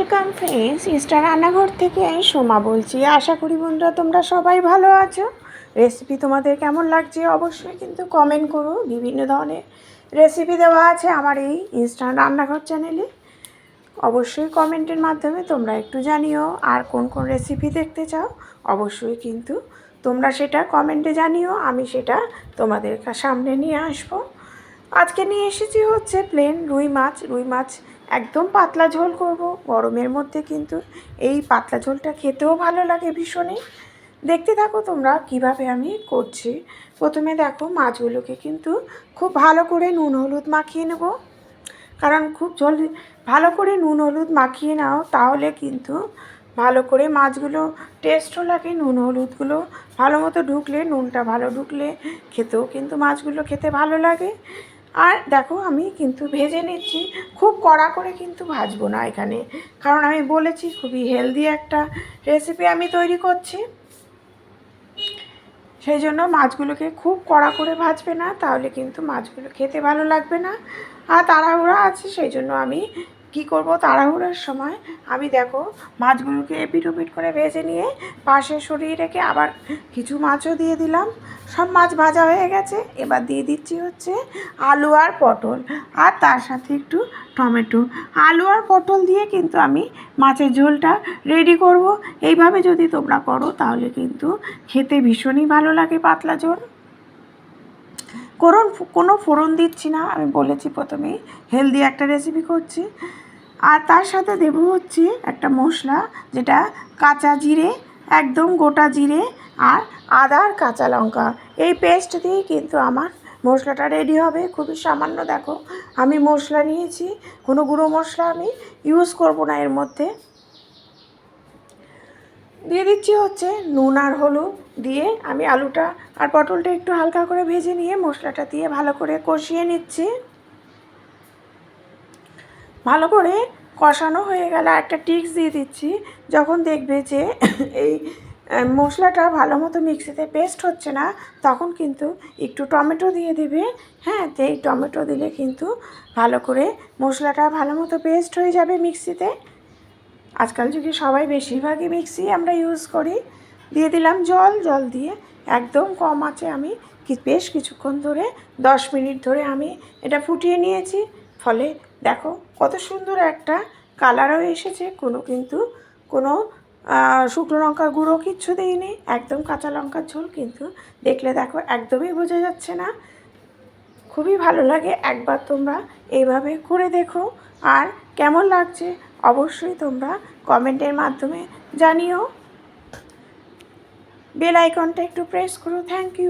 Welcome friends, Easter রান্নাঘর থেকে আমি সোমা বলছি। আশা করি বন্ধুরা তোমরা সবাই ভালো আছো। রেসিপি তোমাদের কেমন লাগছে অবশ্যই কিন্তু কমেন্ট করো। বিভিন্ন ধরনের রেসিপি দেওয়া আছে আমার এই ইস্টার রান্নাঘর চ্যানেলে। অবশ্যই কমেন্টের মাধ্যমে তোমরা একটু জানিও, আর কোন কোন রেসিপি দেখতে চাও অবশ্যই কিন্তু তোমরা সেটা কমেন্টে জানিও, আমি সেটা তোমাদের সামনে নিয়ে আসবো। আজকে নিয়ে এসেছি হচ্ছে প্লেন রুই মাছ একদম পাতলা ঝোল করব গরমের মধ্যে, কিন্তু এই পাতলা ঝোলটা খেতেও ভালো লাগে ভীষণই। দেখতে থাকো তোমরা কিভাবে আমি করছি। প্রথমে দেখো মাছগুলোকে কিন্তু খুব ভালো করে নুন হলুদ মাখিয়ে নেব, কারণ খুব জলদি ভালো করে নুন হলুদ মাখিয়ে নাও, তাহলে কিন্তু ভালো করে মাছগুলো টেস্টও লাগে। নুন হলুদগুলো ভালো মতো ঢুকলে, নুনটা ভালো ঢুকলে খেতেও কিন্তু মাছগুলো খেতে ভালো লাগে। আর দেখো আমি কিন্তু ভেজে নিচ্ছি, খুব কড়া করে কিন্তু ভাজবো না এখানে, কারণ আমি বলেছি খুবই হেলদি একটা রেসিপি আমি তৈরি করছি। সেই জন্য মাছগুলোকে খুব কড়া করে ভাজবে না, তাহলে কিন্তু মাছগুলো খেতে ভালো লাগবে না। আর তাড়াহুড়া আছে, সেই জন্য আমি কি করব, তাড়াহুড়ার সময় আমি দেখো মাছগুলোকে এপিট ওপিট করে ভেজে নিয়ে পাশে সরিয়ে রেখে আবার কিছু মাছও দিয়ে দিলাম। সব মাছ ভাজা হয়ে গেছে, এবার দিয়ে দিচ্ছি হচ্ছে আলু আর পটল, আর তার সাথে একটু টমেটো। আলু আর পটল দিয়ে কিন্তু আমি মাছের ঝোলটা রেডি করব। এইভাবে যদি তোমরা করো তাহলে কিন্তু খেতে ভীষণই ভালো লাগে পাতলা ঝোল। কোনো ফোড়ন দিচ্ছি না, আমি বলেছি প্রথমেই হেলদি একটা রেসিপি করছি। আর তার সাথে দেবো হচ্ছে একটা মশলা, যেটা কাঁচা জিরে, একদম গোটা জিরে আর আদা আর কাঁচা লঙ্কা, এই পেস্ট দিয়েই কিন্তু আমার মশলাটা রেডি হবে। খুবই সামান্য দেখো আমি মশলা নিয়েছি, কোনো গুঁড়ো মশলা আমি ইউজ করব না এর মধ্যে। দিয়ে দিচ্ছি হচ্ছে নুন আর হলুদ, দিয়ে আমি আলুটা আর পটলটা একটু হালকা করে ভেজে নিয়ে মশলাটা দিয়ে ভালো করে কষিয়ে নিচ্ছি। ভালো করে কষানো হয়ে গেলে একটা টিক্স দিয়ে দিচ্ছি, যখন দেখবে যে এই মশলাটা ভালো মতো মিক্সিতে পেস্ট হচ্ছে না, তখন কিন্তু একটু টমেটো দিয়ে দেবে। হ্যাঁ, তো এই টমেটো দিলে কিন্তু ভালো করে মশলাটা ভালো মতো পেস্ট হয়ে যাবে মিক্সিতে। আজকাল যুগে সবাই বেশিরভাগই মিক্সি আমরা ইউজ করি। দিয়ে দিলাম জল দিয়ে একদম কম আছে আমি বেশ কিছুক্ষণ ধরে 10 মিনিট ধরে আমি এটা ফুটিয়ে নিয়েছি। ফলে দেখো কত সুন্দর একটা কালারও এসেছে, কোনো শুকনো লঙ্কার গুঁড়ো কিচ্ছু দিইনি, একদম কাঁচা লঙ্কার ঝোল। কিন্তু দেখলে দেখো একদমই বোঝা যাচ্ছে না, খুবই ভালো লাগে। একবার তোমরা এইভাবে করে দেখো, আর কেমন লাগছে অবশ্যই তোমরা কমেন্টের মাধ্যমে জানিও। বেল আইকনটা একটু প্রেস করো। Thank you.